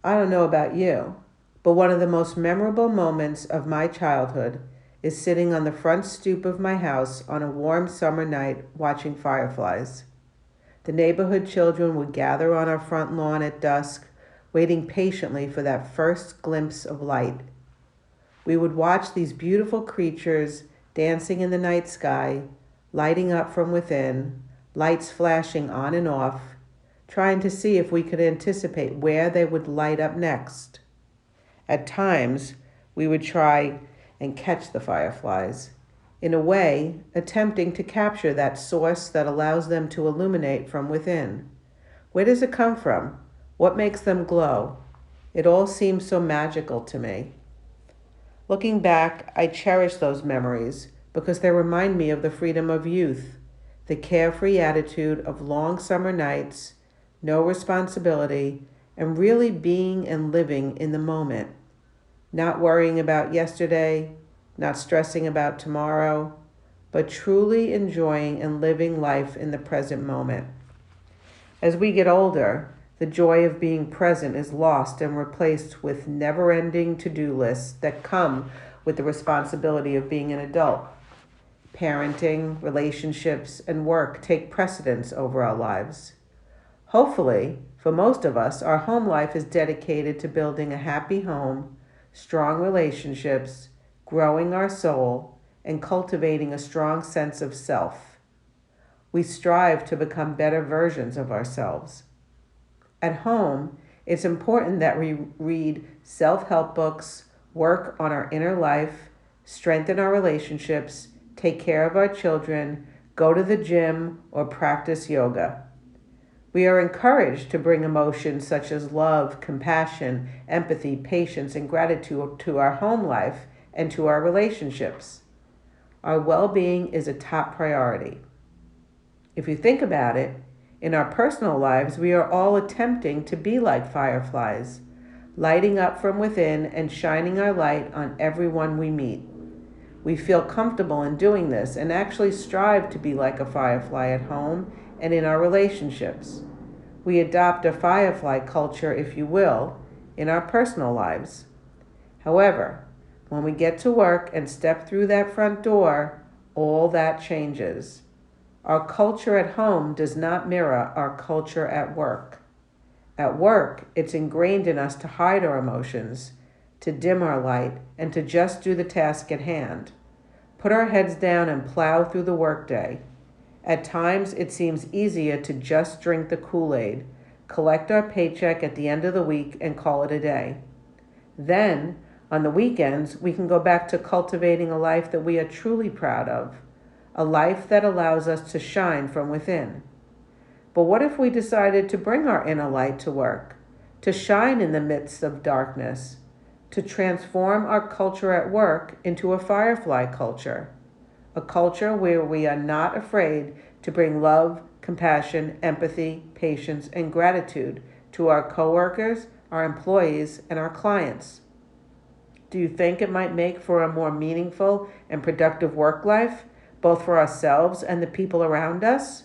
I don't know about you, but one of the most memorable moments of my childhood is sitting on the front stoop of my house on a warm summer night watching fireflies. The neighborhood children would gather on our front lawn at dusk, waiting patiently for that first glimpse of light. We would watch these beautiful creatures dancing in the night sky, lighting up from within, lights flashing on and off, trying to see if we could anticipate where they would light up next. At times, we would try and catch the fireflies, in a way, attempting to capture that source that allows them to illuminate from within. Where does it come from? What makes them glow? It all seems so magical to me. Looking back, I cherish those memories because they remind me of the freedom of youth, the carefree attitude of long summer nights, no responsibility, and really being and living in the moment, not worrying about yesterday, not stressing about tomorrow, but truly enjoying and living life in the present moment. As we get older, the joy of being present is lost and replaced with never ending to do lists that come with the responsibility of being an adult. Parenting, relationships, and work take precedence over our lives. Hopefully, for most of us, our home life is dedicated to building a happy home, strong relationships, growing our soul, and cultivating a strong sense of self. We strive to become better versions of ourselves. At home, it's important that we read self-help books, work on our inner life, strengthen our relationships, take care of our children, go to the gym, or practice yoga. We are encouraged to bring emotions such as love, compassion, empathy, patience, and gratitude to our home life and to our relationships. Our well-being is a top priority. If you think about it, in our personal lives, we are all attempting to be like fireflies, lighting up from within and shining our light on everyone we meet. We feel comfortable in doing this and actually strive to be like a firefly at home and in our relationships. We adopt a firefly culture, if you will, in our personal lives. However, when we get to work and step through that front door, all that changes. Our culture at home does not mirror our culture at work. At work, it's ingrained in us to hide our emotions, to dim our light, and to just do the task at hand. Put our heads down and plow through the workday. At times, it seems easier to just drink the Kool-Aid, collect our paycheck at the end of the week, and call it a day. Then, on the weekends, we can go back to cultivating a life that we are truly proud of, a life that allows us to shine from within. But what if we decided to bring our inner light to work, to shine in the midst of darkness, to transform our culture at work into a firefly culture, a culture where we are not afraid to bring love, compassion, empathy, patience, and gratitude to our coworkers, our employees, and our clients? Do you think it might make for a more meaningful and productive work life, both for ourselves and the people around us?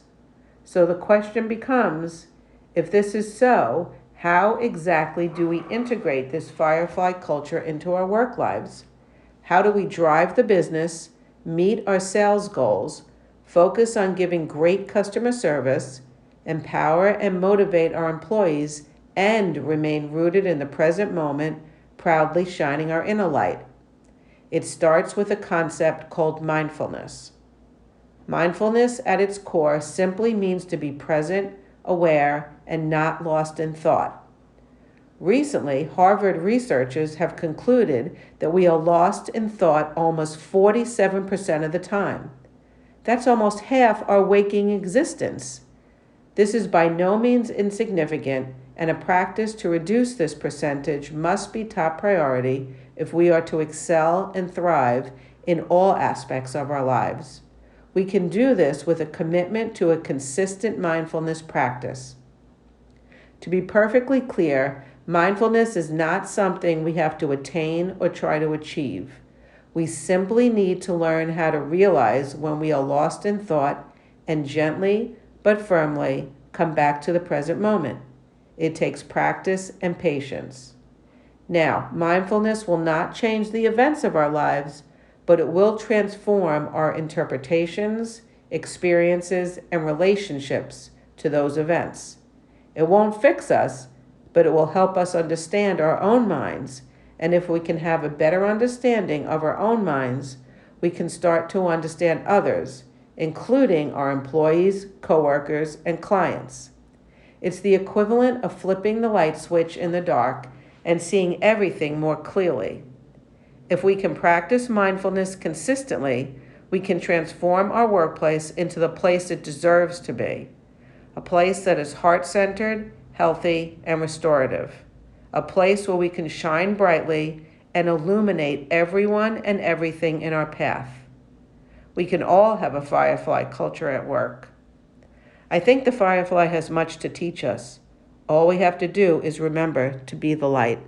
So the question becomes, if this is so, how exactly do we integrate this firefly culture into our work lives? How do we drive the business, meet our sales goals, focus on giving great customer service, empower and motivate our employees, and remain rooted in the present moment, proudly shining our inner light? It starts with a concept called mindfulness. Mindfulness at its core simply means to be present, aware, and not lost in thought. Recently, Harvard researchers have concluded that we are lost in thought almost 47% of the time. That's almost half our waking existence. This is by no means insignificant, and a practice to reduce this percentage must be top priority if we are to excel and thrive in all aspects of our lives. We can do this with a commitment to a consistent mindfulness practice. To be perfectly clear, mindfulness is not something we have to attain or try to achieve. We simply need to learn how to realize when we are lost in thought and gently but firmly come back to the present moment. It takes practice and patience. Now, mindfulness will not change the events of our lives, but it will transform our interpretations, experiences, and relationships to those events. It won't fix us, but it will help us understand our own minds. And if we can have a better understanding of our own minds, we can start to understand others, including our employees, coworkers, and clients. It's the equivalent of flipping the light switch in the dark and seeing everything more clearly. If we can practice mindfulness consistently, we can transform our workplace into the place it deserves to be, a place that is heart-centered, healthy, and restorative, a place where we can shine brightly and illuminate everyone and everything in our path. We can all have a Firefly culture at work. I think the Firefly has much to teach us. All we have to do is remember to be the light.